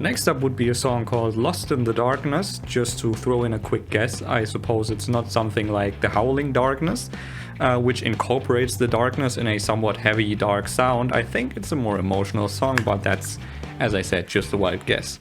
Next up would be a song called Lost in the Darkness. Just to throw in a quick guess, I suppose it's not something like The Howling Darkness, which incorporates the darkness in a somewhat heavy, dark sound. I think it's a more emotional song, but that's, as I said, just a wild guess.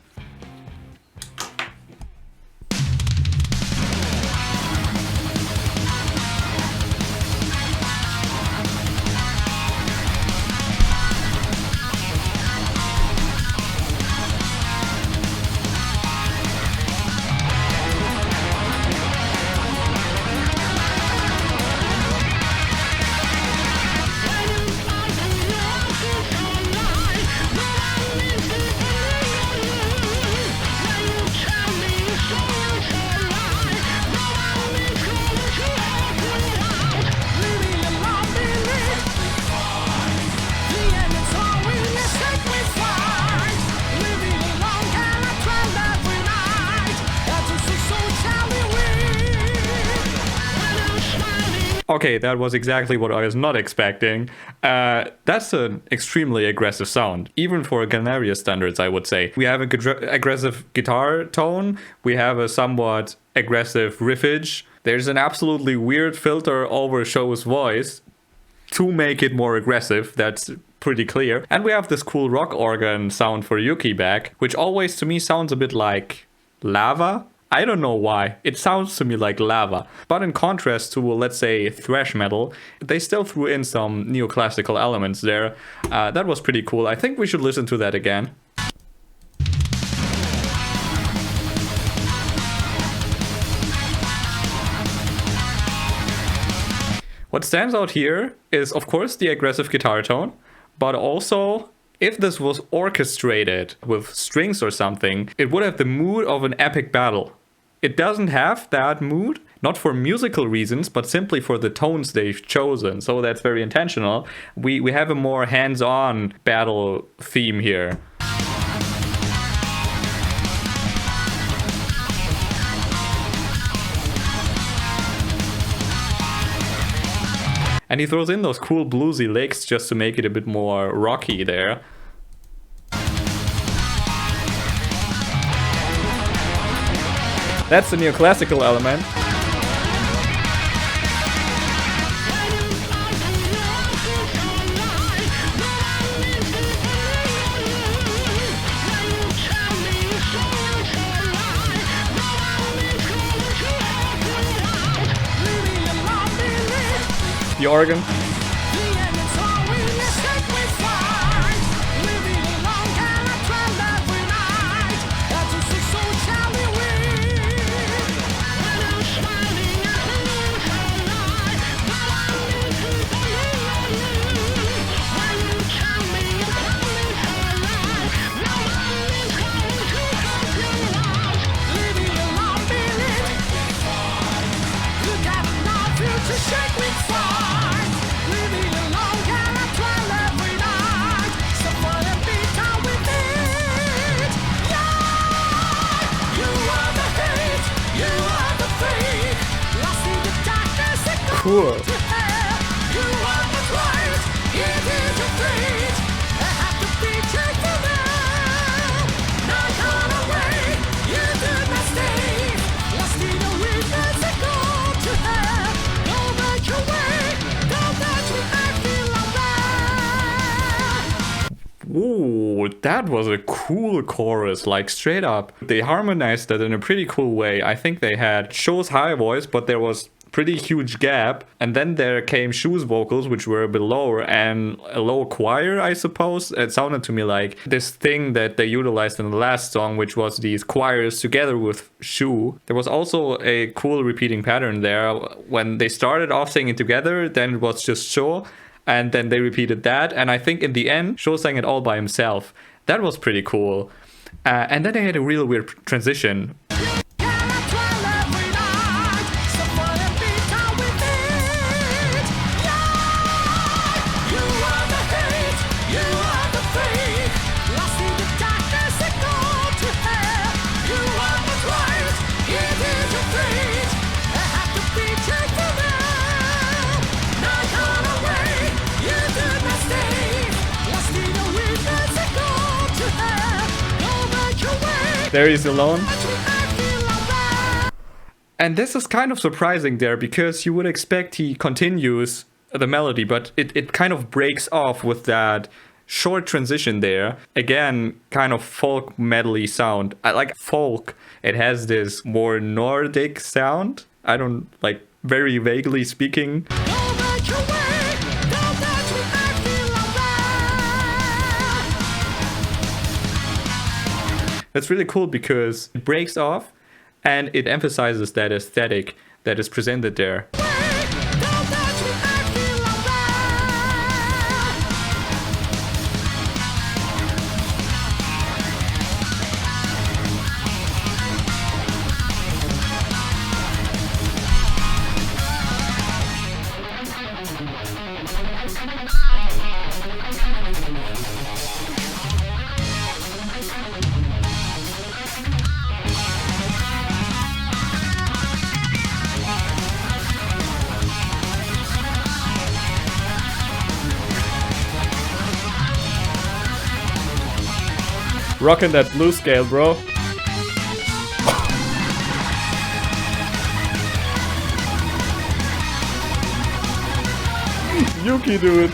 Okay, that was exactly what I was not expecting. That's an extremely aggressive sound, even for Galneryus standards, I would say. We have an aggressive guitar tone, we have a somewhat aggressive riffage. There's an absolutely weird filter over Show's voice to make it more aggressive, that's pretty clear. And we have this cool rock organ sound for Yuki back, which always to me sounds a bit like lava. I don't know why, it sounds to me like lava. But in contrast to, let's say, thrash metal, they still threw in some neoclassical elements there. That was pretty cool. I think we should listen to that again. What stands out here is, of course, the aggressive guitar tone, but also, if this was orchestrated with strings or something, it would have the mood of an epic battle. It doesn't have that mood, not for musical reasons, but simply for the tones they've chosen. So that's very intentional. We have a more hands-on battle theme here. And he throws in those cool bluesy licks just to make it a bit more rocky there. That's the neoclassical element. The organ. Cool. Ooh, that was a cool chorus, like straight up. They harmonized that in a pretty cool way. I think they had Show's high voice, but there was pretty huge gap, and then there came Shu's vocals, which were a bit lower, and a low choir, I suppose. It sounded to me like this thing that they utilized in the last song, which was these choirs together with Shu. There was also a cool repeating pattern there. When they started off singing together, then it was just Shu, and then they repeated that, and I think in the end, Shu sang it all by himself. That was pretty cool. And then they had a real weird transition. There he's alone. And this is kind of surprising there, because you would expect he continues the melody, but it kind of breaks off with that short transition there. Again, kind of folk medley sound. I like folk. It has this more Nordic sound. I don't like, very vaguely speaking. That's really cool because it breaks off and it emphasizes that aesthetic that is presented there. Rocking that blue scale, bro. Yuki, dude.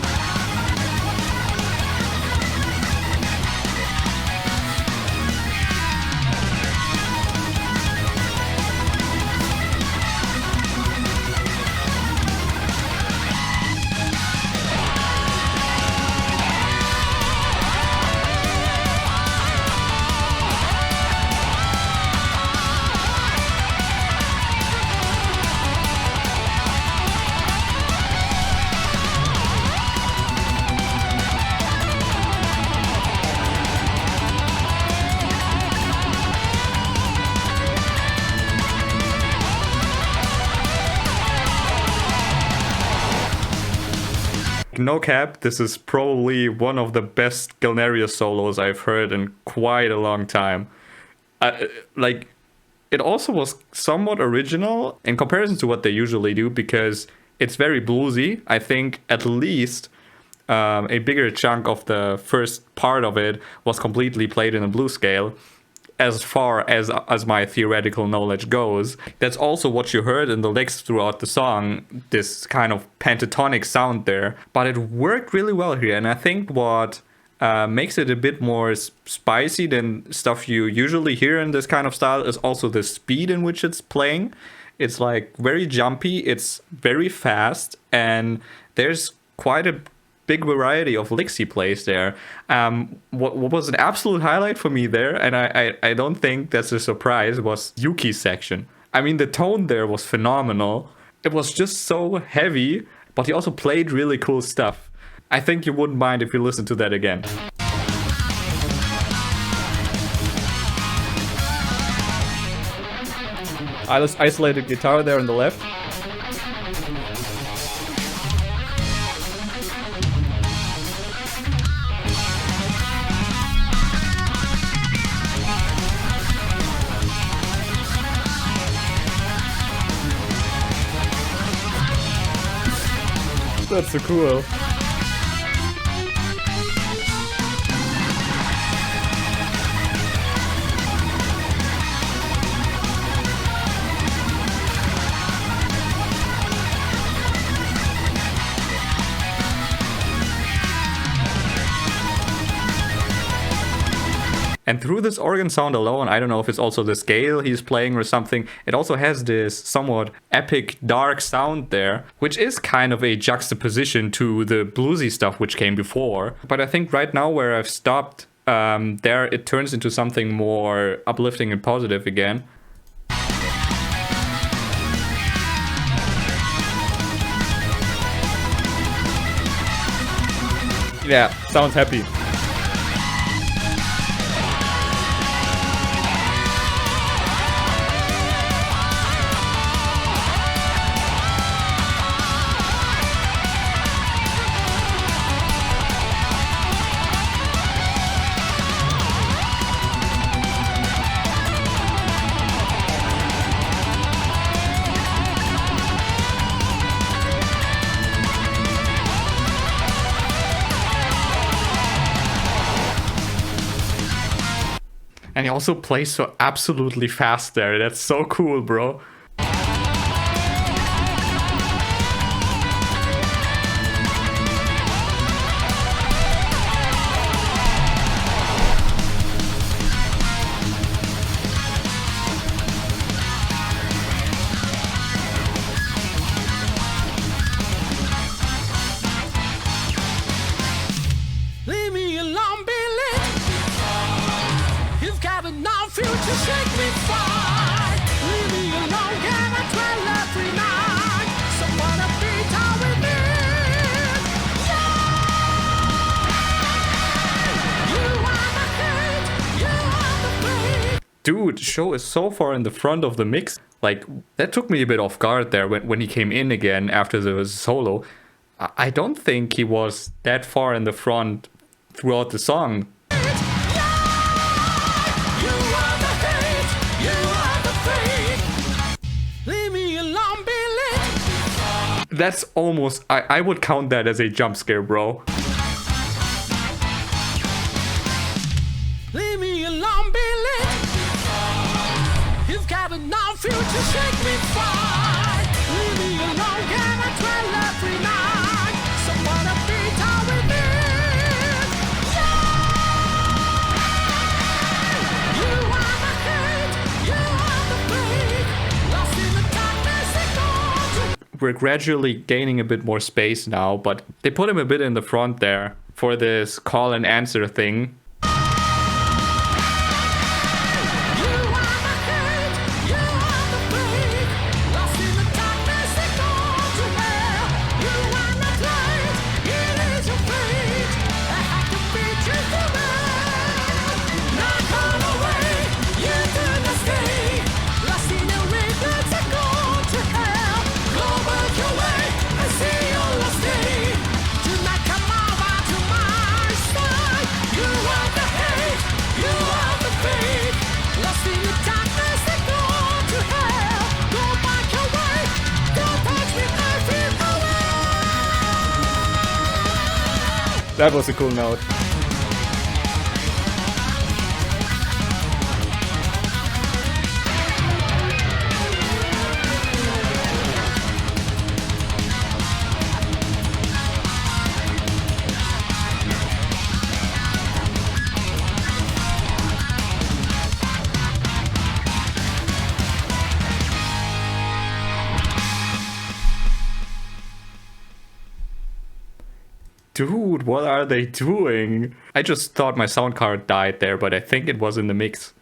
No cap, this is probably one of the best Galneryus solos I've heard in quite a long time. Like, it also was somewhat original in comparison to what they usually do, because it's very bluesy. I think at least a bigger chunk of the first part of it was completely played in a blues scale, as far as my theoretical knowledge goes. That's also what you heard in the licks throughout the song, this kind of pentatonic sound there. But it worked really well here, and I think what makes it a bit more spicy than stuff you usually hear in this kind of style is also the speed in which it's playing. It's like very jumpy, it's very fast, and there's quite a big variety of licks he plays there. What was an absolute highlight for me there, and I don't think that's a surprise, was Yuki's section. I mean, the tone there was phenomenal. It was just so heavy, but he also played really cool stuff. I think you wouldn't mind if you listen to that again. Isolated guitar there on the left. That's so cool. And through this organ sound alone, I don't know if it's also the scale he's playing or something, it also has this somewhat epic, dark sound there, which is kind of a juxtaposition to the bluesy stuff which came before. But I think right now where I've stopped, there it turns into something more uplifting and positive again. Yeah, sounds happy. And he also plays so absolutely fast there. That's so cool, bro. Dude, Show is so far in the front of the mix. Like, that took me a bit off guard there when he came in again after the solo. I don't think he was that far in the front throughout the song. That's almost... I would count that as a jump scare, bro. Leave me alone, Billy. You've got enough future, shake me fine. Leave me alone, can I tell every night? Someone to be down with me. Yeah! You are the hate, you are the fake. Lost in the darkness, they go to... We're gradually gaining a bit more space now, but they put him a bit in the front there for this call and answer thing. That was a cool note. Dude, what are they doing? I just thought my sound card died there, but I think it was in the mix.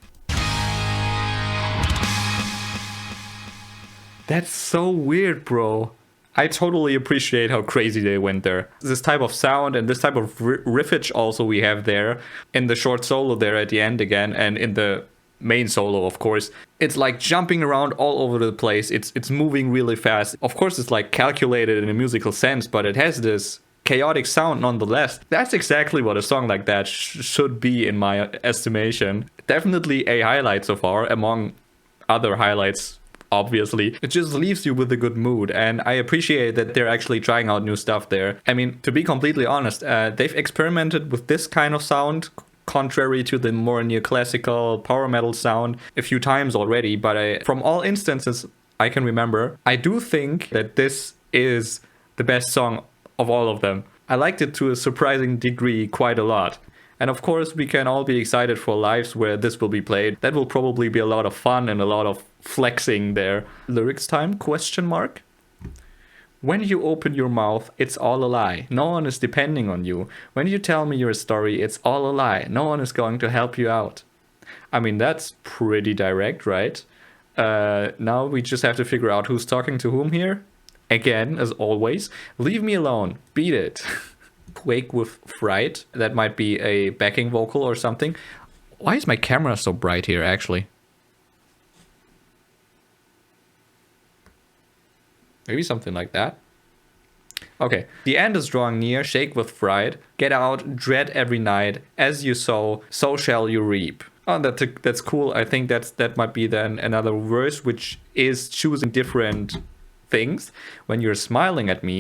That's so weird, bro. I totally appreciate how crazy they went there. This type of sound and this type of riffage also we have there in the short solo there at the end again, and in the main solo, of course. It's like jumping around all over the place. It's moving really fast. Of course, it's like calculated in a musical sense, but it has this chaotic sound nonetheless. That's exactly what a song like that should be in my estimation. Definitely a highlight so far, among other highlights, obviously. It just leaves you with a good mood, and I appreciate that they're actually trying out new stuff there. I mean, to be completely honest, they've experimented with this kind of sound, contrary to the more neoclassical power metal sound, a few times already, but from all instances I can remember, I do think that this is the best song of all of them. I liked it to a surprising degree quite a lot. And of course, we can all be excited for lives where this will be played. That will probably be a lot of fun and a lot of flexing there. Lyrics time? Question mark? When you open your mouth, it's all a lie. No one is depending on you. When you tell me your story, it's all a lie. No one is going to help you out. I mean, that's pretty direct, right? Now we just have to figure out who's talking to whom here. Again, as always, leave me alone. Beat it. Quake with Fright. That might be a backing vocal or something. Why is my camera so bright here, actually? Maybe something like that. Okay. The end is drawing near. Shake with Fright. Get out. Dread every night. As you sow, so shall you reap. Oh, that's cool. I think that might be then another verse, which is choosing different things. When you're smiling at me,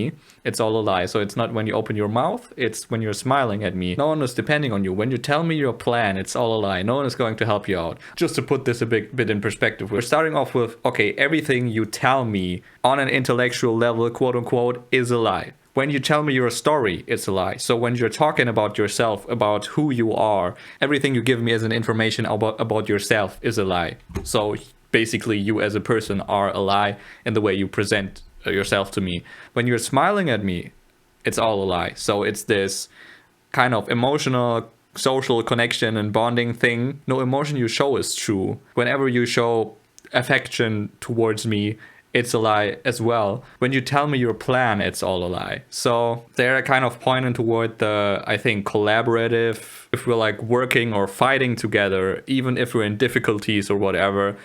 it's all a lie. So it's not when you open your mouth, it's when you're smiling at me. No one is depending on you. When you tell me your plan, it's all a lie. No one is going to help you out. Just to put this a bit in perspective, we're starting off with, okay, everything you tell me on an intellectual level, quote unquote, is a lie. When you tell me your story, it's a lie. So when you're talking about yourself, about who you are, everything you give me as an information about yourself is a lie. So basically you as a person are a lie in the way you present yourself to me. When you're smiling at me, it's all a lie. So it's this kind of emotional, social connection and bonding thing. No emotion you show is true. Whenever you show affection towards me, it's a lie as well. When you tell me your plan, it's all a lie. So they're kind of pointing toward the, I think, collaborative, if we're like working or fighting together, even if we're in difficulties or whatever,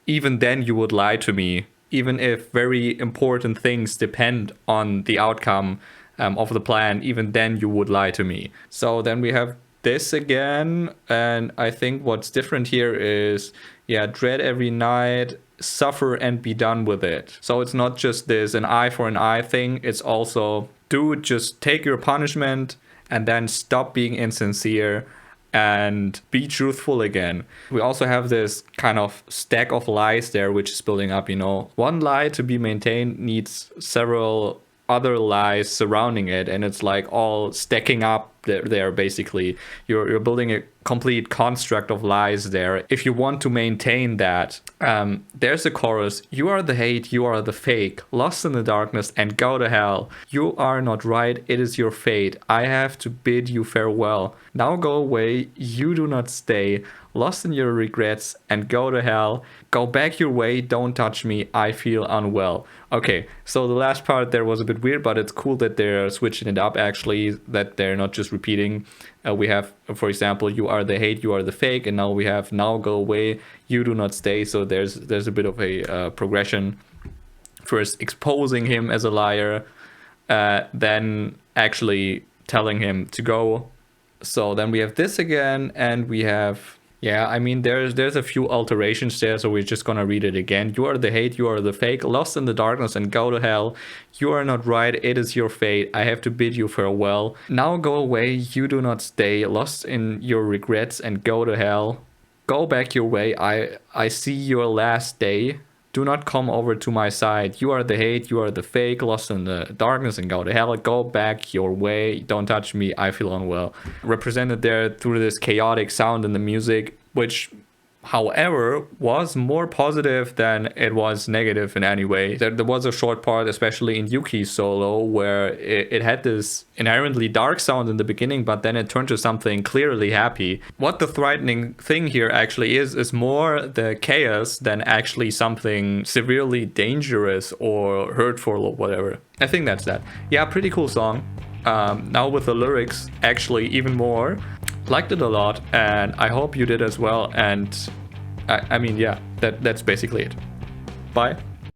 even then you would lie to me. Even if very important things depend on the outcome of the plan, even then you would lie to me. So then we have this again. And I think what's different here is, yeah, dread every night, suffer and be done with it. So it's not just this an eye for an eye thing. It's also, dude, just take your punishment and then stop being insincere and be truthful again. We also have this kind of stack of lies there, which is building up, you know. One lie to be maintained needs several other lies surrounding it, and it's like all stacking up there basically. You're building a complete construct of lies there. If you want to maintain that, there's a chorus: you are the hate, you are the fake, lost in the darkness and go to hell. You are not right, it is your fate. I have to bid you farewell. Now go away, you do not stay, lost in your regrets and go to hell. Go back your way, don't touch me, I feel unwell. Okay, so the last part there was a bit weird, but it's cool that they're switching it up actually, that they're not just repeating. We have, for example, you are the hate, you are the fake, and now we have now go away, you do not stay. So there's a bit of a progression. First exposing him as a liar, then actually telling him to go. So then we have this again, and we have, yeah, I mean, there's a few alterations there, so we're just gonna read it again. You are the hate, you are the fake, lost in the darkness and go to hell. You are not right, it is your fate. I have to bid you farewell. Now go away, you do not stay, lost in your regrets and go to hell. Go back your way, I see your last day. Do not come over to my side. You are the hate, you are the fake, lost in the darkness and go to hell. Go back your way, don't touch me, I feel unwell. Represented there through this chaotic sound in the music, which, however, was more positive than it was negative in any way. There was a short part, especially in Yuki's solo, where it had this inherently dark sound in the beginning, but then it turned to something clearly happy. What the threatening thing here actually is more the chaos than actually something severely dangerous or hurtful or whatever. I think that's that. Yeah, pretty cool song. Now with the lyrics, actually even more. Liked it a lot, and I hope you did as well. And I mean, yeah, that's basically it. Bye.